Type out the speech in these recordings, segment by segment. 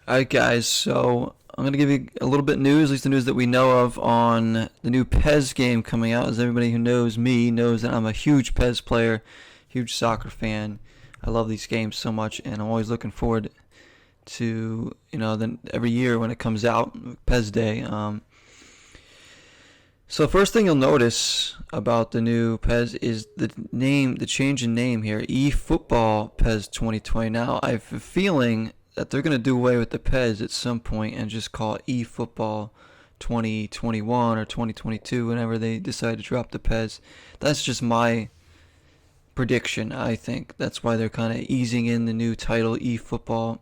Alright guys, so I'm going to give you a little bit of news, at least the news that we know of on the new PES game coming out. As everybody who knows me knows that I'm a huge PES player, huge soccer fan. I love these games so much and I'm always looking forward to, then every year when it comes out, PES Day. So first thing you'll notice about the new PES is the change in name here, eFootball PES 2020. Now I have a feeling that they're going to do away with the PES at some point and just call it eFootball 2021 or 2022 whenever they decide to drop the PES. That's just my prediction, I think. That's why they're kind of easing in the new title eFootball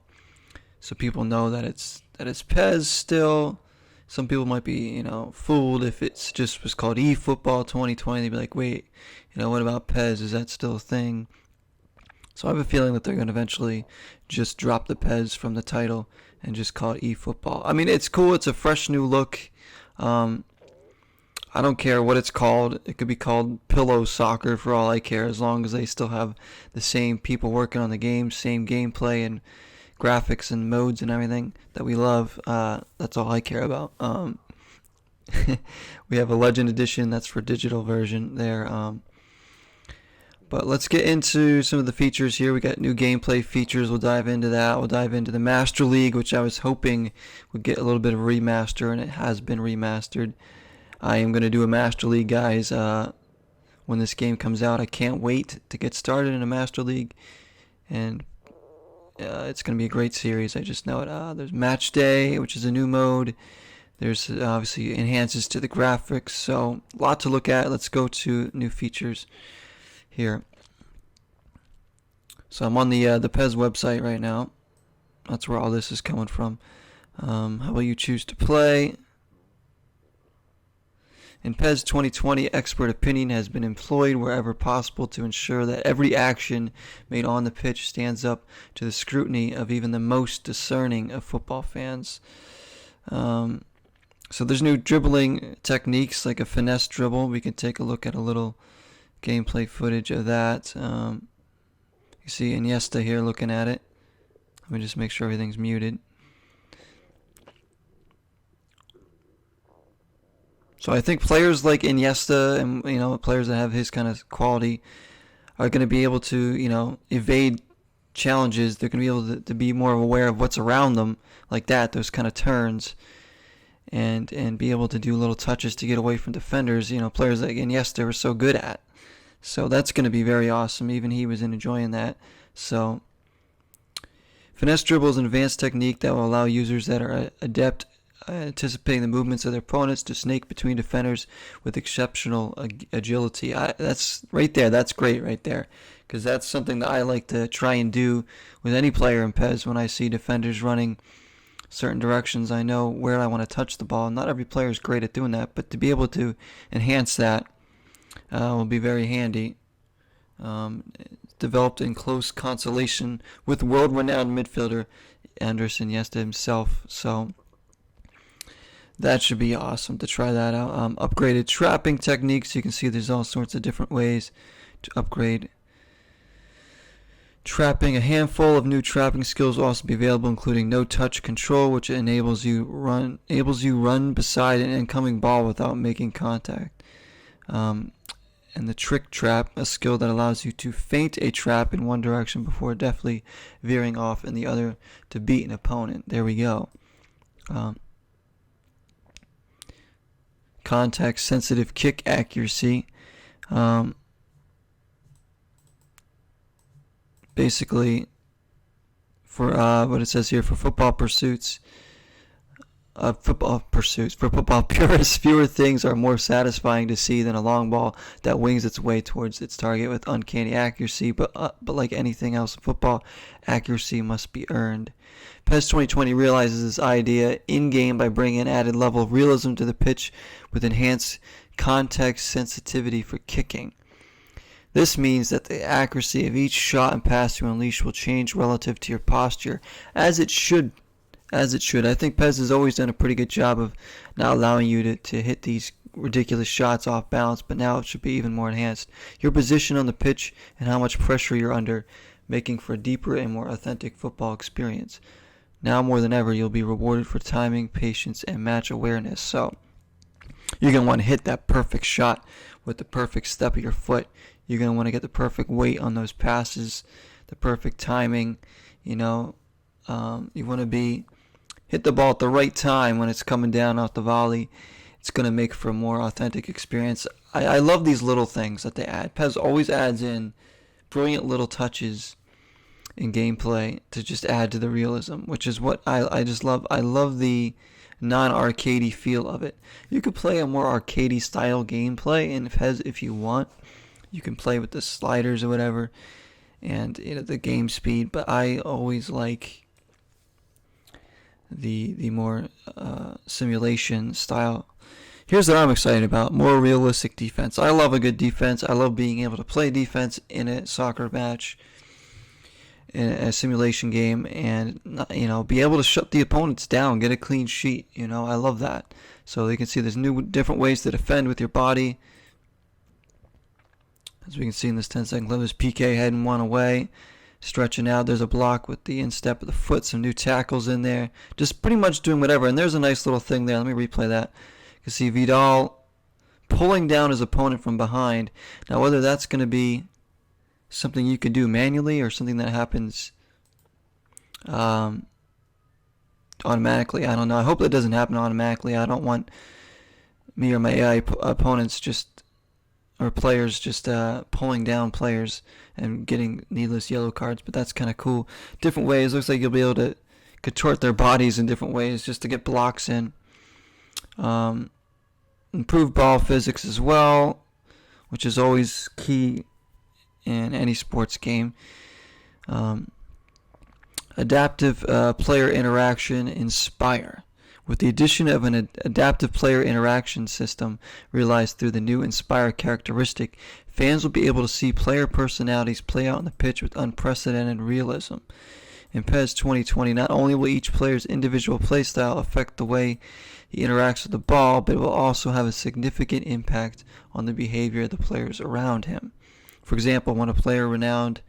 so people know that it's PES still. Some people might be, fooled if it's just was called eFootball 2020. They'd be like, wait, what about PES? Is that still a thing? So I have a feeling that they're going to eventually just drop the PES from the title and just call it eFootball. I mean, it's cool. It's a fresh new look. I don't care what it's called. It could be called Pillow Soccer for all I care, as long as they still have the same people working on the game, same gameplay and graphics and modes and everything that we love. That's all I care about. We have a Legend Edition that's for digital version there. But let's get into some of the features here. We got new gameplay features. We'll dive into that. We'll dive into the Master League, which I was hoping would get a little bit of a remaster, and it has been remastered. I am going to do a Master League, guys, when this game comes out. I can't wait to get started in a Master League, and it's going to be a great series. I just know it. There's Match Day, which is a new mode. There's obviously enhances to the graphics, so a lot to look at. Let's go to new features here. So I'm on the PES website right now. That's where all this is coming from. How will you choose to play? In PES 2020, expert opinion has been employed wherever possible to ensure that every action made on the pitch stands up to the scrutiny of even the most discerning of football fans. So there's new dribbling techniques like a finesse dribble. We can take a look at a little gameplay footage of that. You see Iniesta here looking at it. Let me just make sure everything's muted. So I think players like Iniesta and players that have his kind of quality are going to be able to evade challenges. They're going to be able to be more aware of what's around them, like that, those kind of turns, and be able to do little touches to get away from defenders. Players like Iniesta are so good at. So that's going to be very awesome. Even he was enjoying that. So finesse dribble is an advanced technique that will allow users that are adept anticipating the movements of their opponents to snake between defenders with exceptional agility. That's right there. That's great right there, because that's something that I like to try and do with any player in PES. When I see defenders running certain directions, I know where I want to touch the ball. Not every player is great at doing that, but to be able to enhance that will be very handy. Developed in close consultation with world-renowned midfielder Andres Iniesta himself. So that should be awesome to try that out. Upgraded trapping techniques. You can see there's all sorts of different ways to upgrade trapping. A handful of new trapping skills will also be available, including no-touch control, which enables you run beside an incoming ball without making contact. And the trick trap, a skill that allows you to feint a trap in one direction before deftly veering off in the other to beat an opponent. There we go. Context sensitive kick accuracy. Basically, for what it says here, for football pursuits, for football purists, fewer things are more satisfying to see than a long ball that wings its way towards its target with uncanny accuracy. But like anything else in football, accuracy must be earned. PES 2020 realizes this idea in-game by bringing an added level of realism to the pitch with enhanced context sensitivity for kicking. This means that the accuracy of each shot and pass you unleash will change relative to your posture, as it should. I think PES has always done a pretty good job of not allowing you to hit these ridiculous shots off balance, but now it should be even more enhanced. Your position on the pitch and how much pressure you're under, making for a deeper and more authentic football experience. Now more than ever, you'll be rewarded for timing, patience, and match awareness. So you're going to want to hit that perfect shot with the perfect step of your foot. You're going to want to get the perfect weight on those passes, the perfect timing. You want to hit the ball at the right time when it's coming down off the volley. It's going to make for a more authentic experience. I love these little things that they add. PES always adds in brilliant little touches in gameplay to just add to the realism, which is what I just love. I love the non-arcadey feel of it. You could play a more arcadey style gameplay in PES if you want. You can play with the sliders or whatever, and the game speed. But I always like the more simulation style. Here's what I'm excited about: more realistic defense. I love a good defense. I love being able to play defense in a soccer match, in a simulation game, and be able to shut the opponents down, get a clean sheet. I love that. So you can see there's different ways to defend with your body. As we can see in this 10-second clip, there's PK heading one away, stretching out. There's a block with the instep of the foot, some new tackles in there, just pretty much doing whatever. And there's a nice little thing there. Let me replay that. You can see Vidal pulling down his opponent from behind. Now, whether that's going to be something you can do manually or something that happens automatically, I don't know. I hope that doesn't happen automatically. I don't want me or my AI opponents or players just pulling down players and getting needless yellow cards, but that's kind of cool. Different ways. Looks like you'll be able to contort their bodies in different ways just to get blocks in. Improved ball physics as well, which is always key in any sports game. Adaptive player interaction, Inspire. With the addition of an adaptive player interaction system realized through the new Inspire characteristic, fans will be able to see player personalities play out on the pitch with unprecedented realism. In PES 2020, not only will each player's individual playstyle affect the way he interacts with the ball, but it will also have a significant impact on the behavior of the players around him. For example, when a player renowned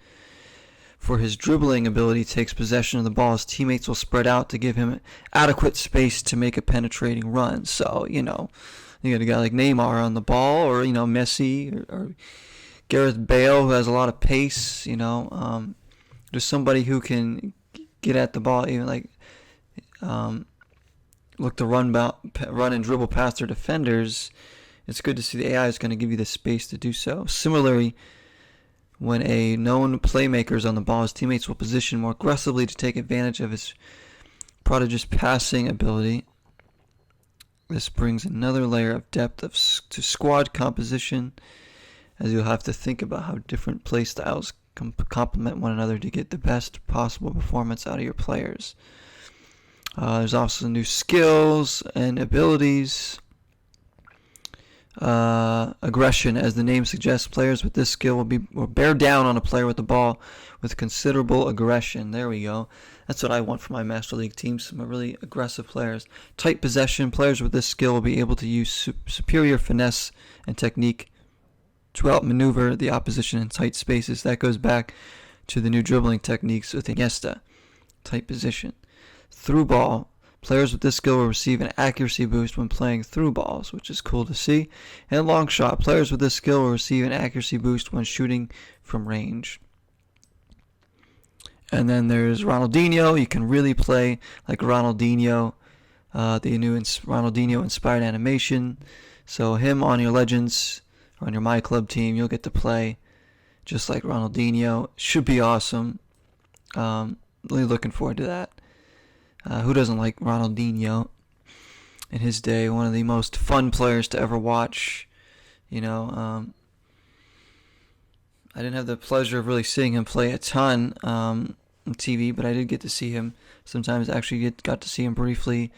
for his dribbling ability takes possession of the ball, his teammates will spread out to give him adequate space to make a penetrating run. So, you got a guy like Neymar on the ball, or, Messi, or Gareth Bale, who has a lot of pace, there's somebody who can get at the ball, even look to run and dribble past their defenders. It's good to see the AI is going to give you the space to do so. Similarly, when a known playmaker is on the ball, his teammates will position more aggressively to take advantage of his prodigious passing ability. This brings another layer of depth to squad composition, as you'll have to think about how different play styles complement one another to get the best possible performance out of your players. There's also new skills and abilities. Aggression, as the name suggests, players with this skill will bear down on a player with the ball with considerable aggression. There we go. That's what I want for my Master League teams, some really aggressive players. Tight possession, players with this skill will be able to use superior finesse and technique to outmaneuver the opposition in tight spaces. That goes back to the new dribbling techniques with Iniesta. Tight position. Through ball, players with this skill will receive an accuracy boost when playing through balls, which is cool to see. And long shot, players with this skill will receive an accuracy boost when shooting from range. And then there's Ronaldinho. You can really play like Ronaldinho, the new Ronaldinho inspired animation. So him on your Legends or on your My Club team, you'll get to play just like Ronaldinho. Should be awesome. Really looking forward to that. Who doesn't like Ronaldinho in his day? One of the most fun players to ever watch. I didn't have the pleasure of really seeing him play a ton on TV, but I did get to see him sometimes. Actually, got to see him briefly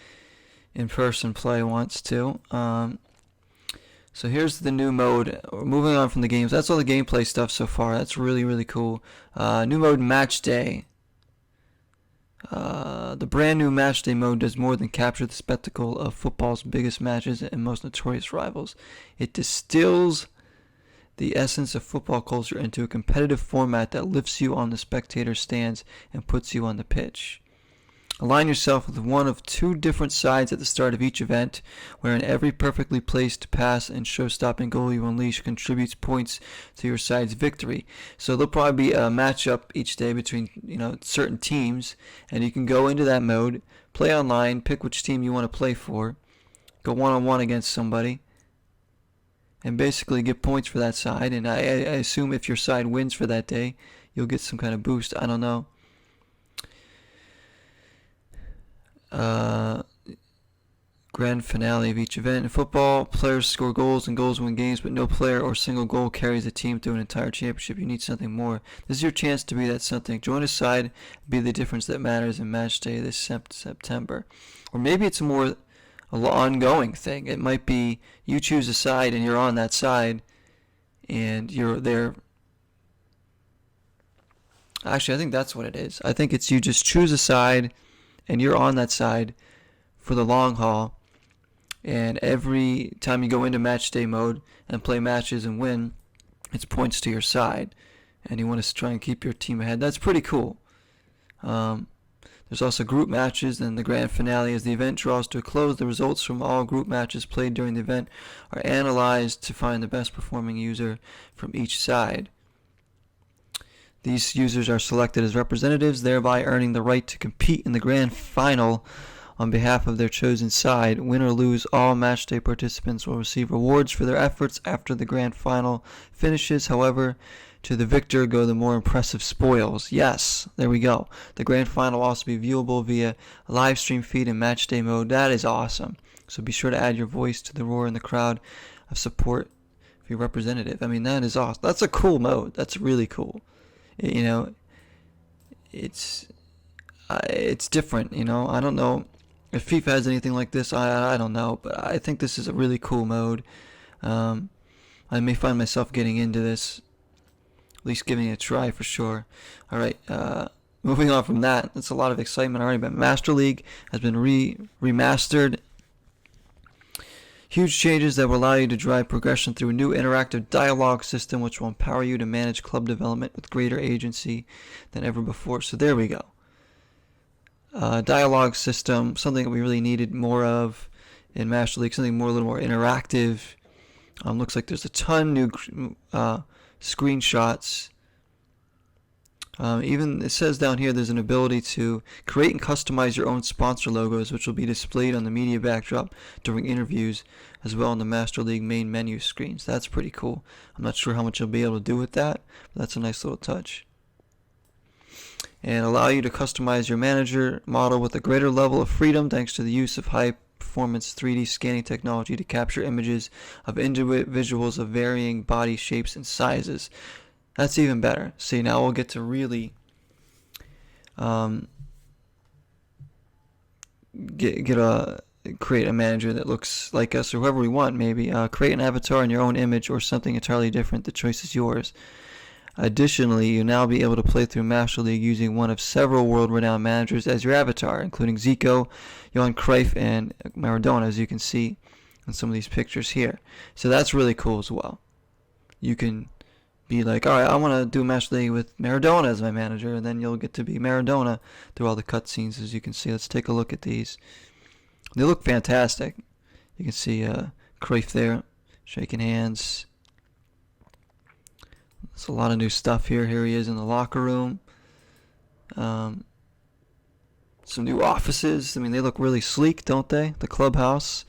in person play once too. So here's the new mode. We're moving on from the games. That's all the gameplay stuff so far. That's really, really cool. New mode, Match Day. The brand new Matchday mode does more than capture the spectacle of football's biggest matches and most notorious rivals. It distills the essence of football culture into a competitive format that lifts you on the spectator stands and puts you on the pitch. Align yourself with one of two different sides at the start of each event, wherein every perfectly placed pass and show-stopping goal you unleash contributes points to your side's victory. So there'll probably be a matchup each day between certain teams, and you can go into that mode, play online, pick which team you want to play for, go one-on-one against somebody, and basically get points for that side. And I assume if your side wins for that day, you'll get some kind of boost. I don't know. Grand finale of each event. In football, players score goals and goals win games, but no player or single goal carries the team through an entire championship. You need something more. This is your chance to be that something. Join a side, be the difference that matters in match day this September. Or maybe it's more an ongoing thing. It might be you choose a side and you're on that side and you're there. Actually, I think that's what it is. I think it's you just choose a side and you're on that side for the long haul. And every time you go into match day mode and play matches and win, it's points to your side. And you want to try and keep your team ahead. That's pretty cool. There's also group matches and the grand finale. As the event draws to a close, the results from all group matches played during the event are analyzed to find the best performing user from each side. These users are selected as representatives, thereby earning the right to compete in the grand final on behalf of their chosen side. Win or lose, all matchday participants will receive rewards for their efforts after the grand final finishes. However, to the victor go the more impressive spoils. Yes, there we go. The grand final will also be viewable via a live stream feed in matchday mode. That is awesome. So be sure to add your voice to the roar in the crowd of support for your representative. I mean, that is awesome. That's a cool mode. That's really cool. It's different. I don't know if FIFA has anything like this. I don't know, but I think this is a really cool mode. I may find myself getting into this, at least giving it a try for sure. All right, moving on from that, that's a lot of excitement already. But Master League has been remastered. Huge changes that will allow you to drive progression through a new interactive dialogue system, which will empower you to manage club development with greater agency than ever before. So there we go. Dialogue system, something that we really needed more of in Master League, something a little more interactive. Looks like there's a ton new screenshots. Even it says down here there's an ability to create and customize your own sponsor logos, which will be displayed on the media backdrop during interviews, as well on the Master League main menu screens. That's pretty cool. I'm not sure how much you'll be able to do with that, but that's a nice little touch. And allow you to customize your manager model with a greater level of freedom thanks to the use of high-performance 3D scanning technology to capture images of individuals of varying body shapes and sizes. That's even better. See, now we'll get to really create a manager that looks like us or whoever we want, maybe. Create an avatar in your own image or something entirely different. The choice is yours. Additionally, you'll now be able to play through Master League using one of several world-renowned managers as your avatar, including Zico, Johan Cruyff, and Maradona, as you can see in some of these pictures here. So that's really cool as well. You can be like, all right, I want to do Master League with Maradona as my manager, and then you'll get to be Maradona through all the cutscenes, as you can see. Let's take a look at these. They look fantastic. You can see Cruyff there, shaking hands. There's a lot of new stuff here. Here he is in the locker room. Some new offices. I mean, they look really sleek, don't they? The clubhouse,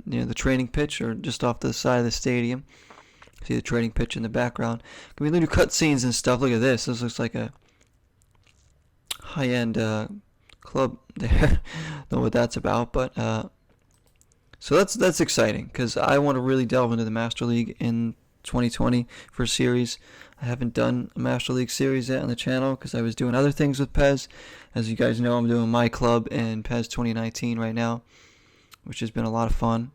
near the training pitch, or just off the side of the stadium. See the training pitch in the background. Can we new cutscenes and stuff? Look at this. This looks like a high-end club there. Don't know what that's about, but so that's exciting because I want to really delve into the Master League in 2020 for a series. I haven't done a Master League series yet on the channel because I was doing other things with PES. As you guys know, I'm doing my club in PES 2019 right now, which has been a lot of fun.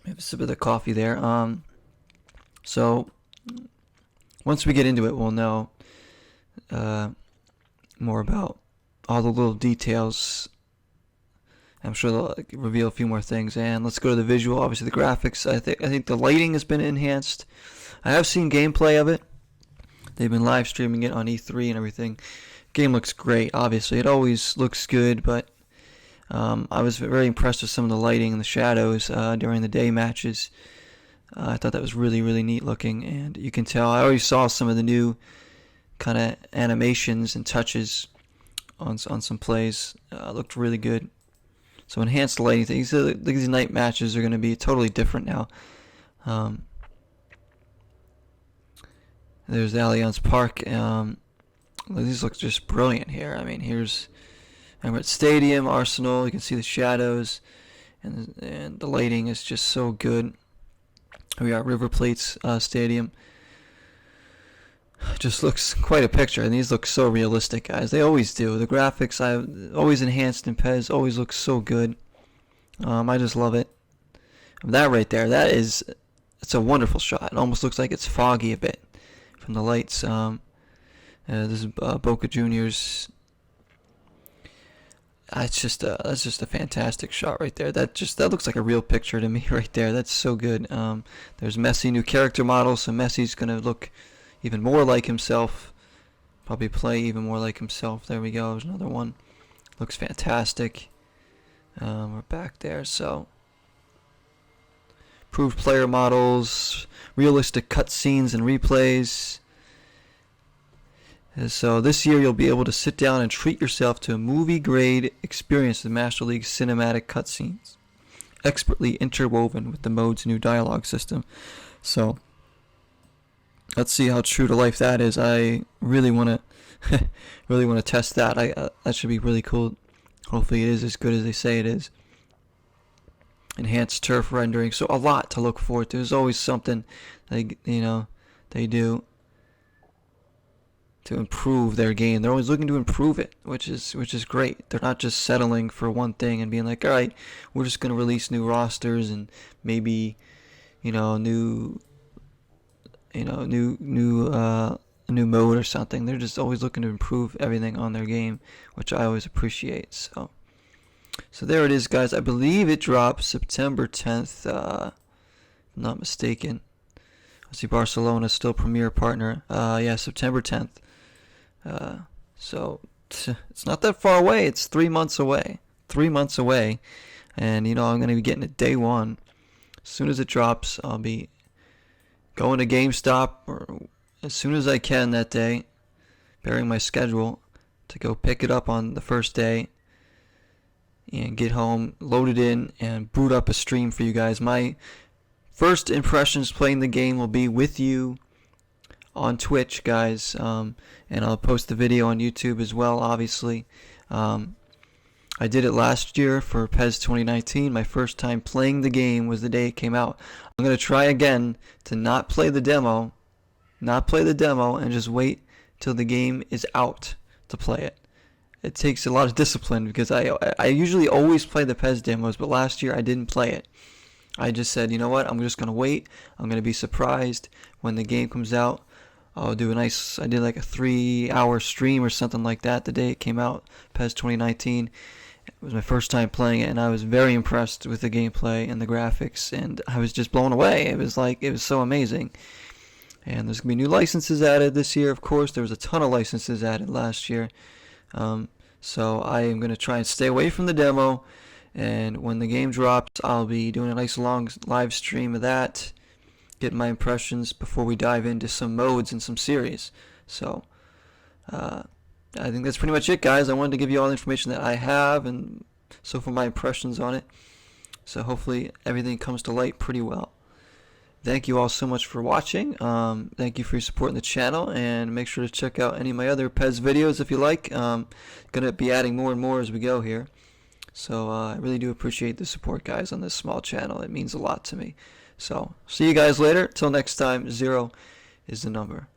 Have a sip of the coffee there. So once we get into it, we'll know more about all the little details. I'm sure they'll reveal a few more things. And let's go to the visual. Obviously, the graphics. I think the lighting has been enhanced. I have seen gameplay of it. They've been live streaming it on E3 and everything. Game looks great. Obviously, it always looks good, but I was very impressed with some of the lighting and the shadows during the day matches. I thought that was really, really neat looking, and you can tell I already saw some of the new kind of animations and touches on some plays. Looked really good. So enhanced lighting. These night matches are going to be totally different now. There's Allianz Park. These look just brilliant here. I mean, here's Emirates Stadium, Arsenal. You can see the shadows, and the lighting is just so good. We got River Plate's stadium. Just looks quite a picture, and these look so realistic, guys. They always do. The graphics I always enhanced in PES always look so good. I just love it. That right there, it's a wonderful shot. It almost looks like it's foggy a bit from the lights. This is Boca Juniors. That's just a fantastic shot right there. That looks like a real picture to me right there. That's so good. There's Messi, new character model, so Messi's gonna look even more like himself. Probably play even more like himself. There we go. There's another one. Looks fantastic. We're back there. So, improved player models, realistic cutscenes and replays. And so this year you'll be able to sit down and treat yourself to a movie-grade experience with Master League cinematic cutscenes, expertly interwoven with the mode's new dialogue system. So let's see how true to life that is. I really want to test that. That should be really cool. Hopefully it is as good as they say it is. Enhanced turf rendering, so a lot to look forward to. There's always something they do to improve their game. They're always looking to improve it, which is great. They're not just settling for one thing and being like, all right, we're just going to release new rosters and maybe new mode or something. They're just always looking to improve everything on their game, which I always appreciate. So there it is, guys. I believe it drops September 10th, if I'm not mistaken. I see Barcelona still premier partner. Yeah, September 10th. So it's not that far away. It's 3 months away. 3 months away. And, I'm going to be getting it day one. As soon as it drops, I'll be going to GameStop or as soon as I can that day, bearing my schedule to go pick it up on the first day and get home, load it in, and boot up a stream for you guys. My first impressions playing the game will be with you on Twitch, guys, and I'll post the video on YouTube as well, obviously. I did it last year for PES 2019. My first time playing the game was the day it came out. I'm going to try again to not play the demo, and just wait till the game is out to play it. It takes a lot of discipline because I usually always play the PES demos, but last year I didn't play it. I just said, you know what, I'm just going to wait. I'm going to be surprised when the game comes out. I did like a 3-hour stream or something like that the day it came out, PES 2019. It was my first time playing it, and I was very impressed with the gameplay and the graphics, and I was just blown away. It was so amazing. And there's going to be new licenses added this year, of course. There was a ton of licenses added last year. So I am going to try and stay away from the demo, and when the game drops, I'll be doing a nice long live stream of that, getting my impressions before we dive into some modes and some series. So I think that's pretty much it, guys. I wanted to give you all the information that I have and so far my impressions on it. So hopefully everything comes to light pretty well. Thank you all so much for watching. Thank you for your support in the channel, and make sure to check out any of my other PES videos if you like. Gonna be adding more and more as we go here. So I really do appreciate the support, guys, on this small channel. It means a lot to me. So see you guys later. Till next time, 0 is the number.